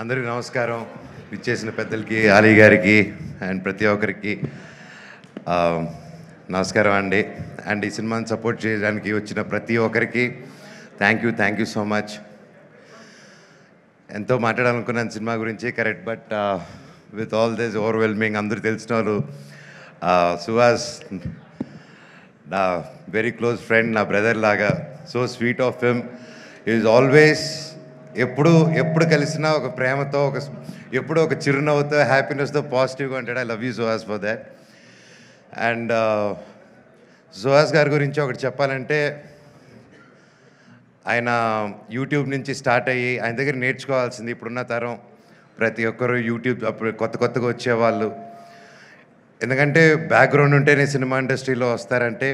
అందరికీ నమస్కారం. ఇచ్చేసిన పెద్దలకి, ఆలీ గారికి అండ్ ప్రతి ఒక్కరికి నమస్కారం అండి. అండ్ ఈ సినిమాని సపోర్ట్ చేయడానికి వచ్చిన ప్రతి ఒక్కరికి థ్యాంక్ యూ సో మచ్. ఎంతో మాట్లాడాలనుకున్నాను సినిమా గురించి, correct. But with all this overwhelming, అందరూ తెలిసిన వాళ్ళు, సుహాస్ నా వెరీ క్లోజ్ ఫ్రెండ్, నా బ్రదర్ లాగా, so sweet of him. Is always ఎప్పుడు కలిసినా ఒక ప్రేమతో, ఎప్పుడు ఒక చిరునవ్వుతో, హ్యాపీనెస్తో, పాజిటివ్గా ఉంటాడు. I love you Suhas for that. And Suhas గారి గురించి ఒకటి చెప్పాలంటే, ఆయన యూట్యూబ్ నుంచి స్టార్ట్ అయ్యి ఆయన దగ్గర నేర్చుకోవాల్సింది ఇప్పుడున్న తరం ప్రతి ఒక్కరు యూట్యూబ్ అప్పుడు కొత్తగా వచ్చేవాళ్ళు. ఎందుకంటే బ్యాక్గ్రౌండ్ ఉంటేనే సినిమా ఇండస్ట్రీలో వస్తారంటే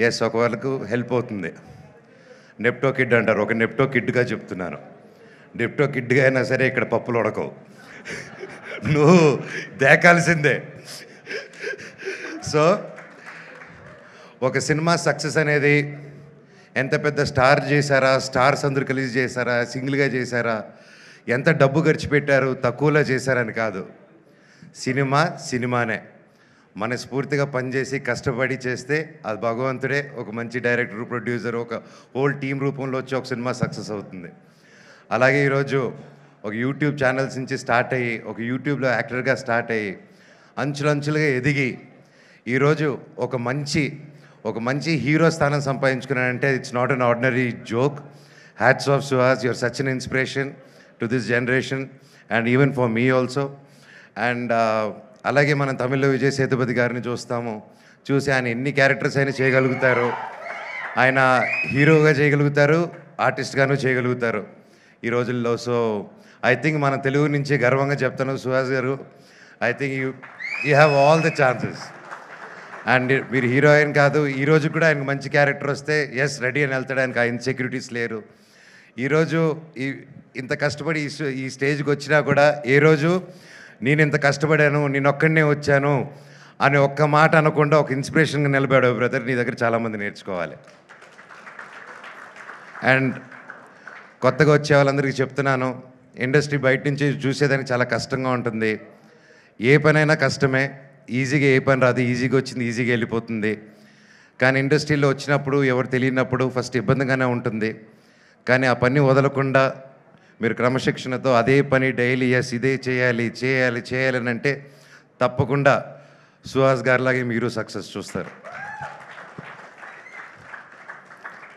ఎస్, ఒక వాళ్ళకు హెల్ప్ అవుతుంది. నెప్టో కిడ్ అంటారు, ఒక నెప్టో కిడ్గా చెప్తున్నాను. నెప్టో కిడ్గా అయినా సరే ఇక్కడ పప్పులు ఉడకవు, నువ్వు దేకాల్సిందే. సో ఒక సినిమా సక్సెస్ అనేది ఎంత పెద్ద స్టార్ చేశారా, స్టార్స్ అందరూ కలిసి చేశారా, సింగిల్గా చేశారా, ఎంత డబ్బు ఖర్చు పెట్టారు, తక్కువలో చేశారని కాదు. సినిమానే మనస్ఫూర్తిగా పనిచేసి కష్టపడి చేస్తే అది భగవంతుడే ఒక మంచి డైరెక్టర్, ప్రొడ్యూసర్, ఒక హోల్ టీం రూపంలో వచ్చి ఒక సినిమా సక్సెస్ అవుతుంది. అలాగే ఈరోజు ఒక యూట్యూబ్ ఛానల్స్ నుంచి స్టార్ట్ అయ్యి, ఒక యూట్యూబ్లో యాక్టర్గా స్టార్ట్ అయ్యి, అంచులంచులుగా ఎదిగి ఈరోజు ఒక మంచి హీరో స్థానం సంపాదించుకున్నానంటే it's not an ordinary joke. Hats off Suhas, your such an inspiration to this generation and even for me also. And అలాగే మనం తమిళ్లో విజయ్ సేతుపతి గారిని చూసి ఆయన ఎన్ని క్యారెక్టర్స్ అయినా చేయగలుగుతారు. ఆయన హీరోగా చేయగలుగుతారు, ఆర్టిస్ట్గాను చేయగలుగుతారు ఈ రోజుల్లో. సో ఐ థింక్ మన తెలుగు నుంచి గర్వంగా చెప్తాను, సుహాస్ గారు, I think you have all the chances. And మీరు హీరోయిన్ కాదు, ఈరోజు కూడా ఆయనకు మంచి క్యారెక్టర్ వస్తే ఎస్ రెడీ అని వెళ్తాడు. ఆయనకు ఆ ఇన్సెక్యూరిటీస్ లేరు. ఈరోజు ఇంత కష్టపడి ఈ స్టేజ్కి వచ్చినా కూడా ఏ రోజు నేను ఇంత కష్టపడాను, నేను ఒక్కడనే వచ్చాను అని ఒక్క మాట అనకుండా ఒక ఇన్స్పిరేషన్గా నిలబడావు బ్రదర్. నీ దగ్గర చాలామంది నేర్చుకోవాలి. అండ్ కొత్తగా వచ్చే వాళ్ళందరికీ చెప్తున్నాను, ఇండస్ట్రీ బయట నుంచి చూసేదానికి చాలా కష్టంగా ఉంటుంది. ఏ పనైనా కష్టమే, ఈజీగా ఏ పని రాదు, ఈజీగా వచ్చింది ఈజీగా వెళ్ళిపోతుంది. కానీ ఇండస్ట్రీలో వచ్చినప్పుడు ఎవరు తెలియనప్పుడు ఫస్ట్ ఇబ్బందిగానే ఉంటుంది. కానీ ఆ పని వదలకుండా మీరు క్రమశిక్షణతో అదే పని డైలీ ఎస్ ఇదే చేయాలి అని అంటే తప్పకుండా సుహాస్ గారిలాగే మీరు సక్సెస్ చూస్తారు.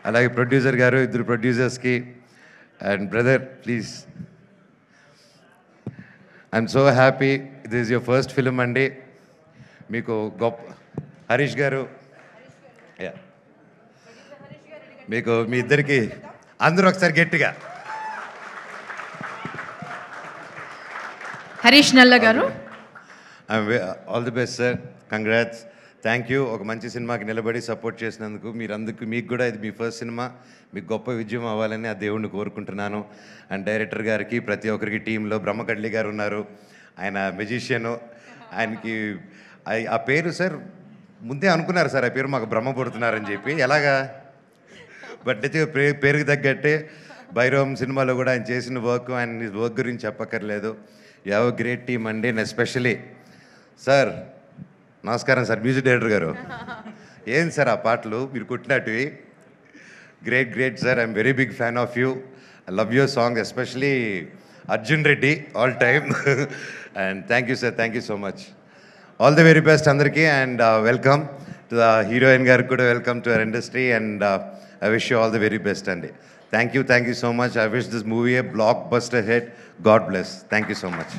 అలాగే ప్రొడ్యూసర్ గారు, ఇద్దరు ప్రొడ్యూసర్స్కి and brother please, I'm so happy. This is your first film అండి. మీకు గొప్ప హరీష్ గారు, మీకు మీ ఇద్దరికి అందరూ ఒకసారి గట్టిగా హరీష్ నల్ల గారు, all the best sir, congrats, thank you. ఒక మంచి సినిమాకి నిలబడి సపోర్ట్ చేసినందుకు మీకు కూడా ఇది మీ ఫస్ట్ సినిమా, మీకు గొప్ప విజయం అవ్వాలని ఆ దేవుణ్ణి కోరుకుంటున్నాను. అండ్ డైరెక్టర్ గారికి, ప్రతి ఒక్కరికి, టీంలో బ్రహ్మకడ్లి గారు ఉన్నారు, ఆయన మెజిషియను. ఆయనకి ఆ పేరు సార్ ముందే అనుకున్నారు సార్, ఆ పేరు మాకు బ్రహ్మ పుడుతున్నారని చెప్పి, ఎలాగా బట్ అయితే పేరుకి తగ్గట్టే భైరవం సినిమాలో కూడా ఆయన చేసిన ఆయన వర్క్ గురించి చెప్పక్కర్లేదు. You have a great team అండి. అండ్ ఎస్పెషలీ సార్, నమస్కారం సార్, మ్యూజిక్ డైరెక్టర్ గారు, ఏం సార్ ఆ పాటలు మీరు కుట్టినట్టువి, great sir. I'm very big fan of you. I love your song, especially Arjun Reddy all time. And thank you sir, thank you so much. All the very best అందరికీ. And welcome to the heroine గారికి కూడా, welcome to our industry. And I wish you all the very best అండి. Thank you so much. I wish this movie a blockbuster hit. God bless. Thank you so much.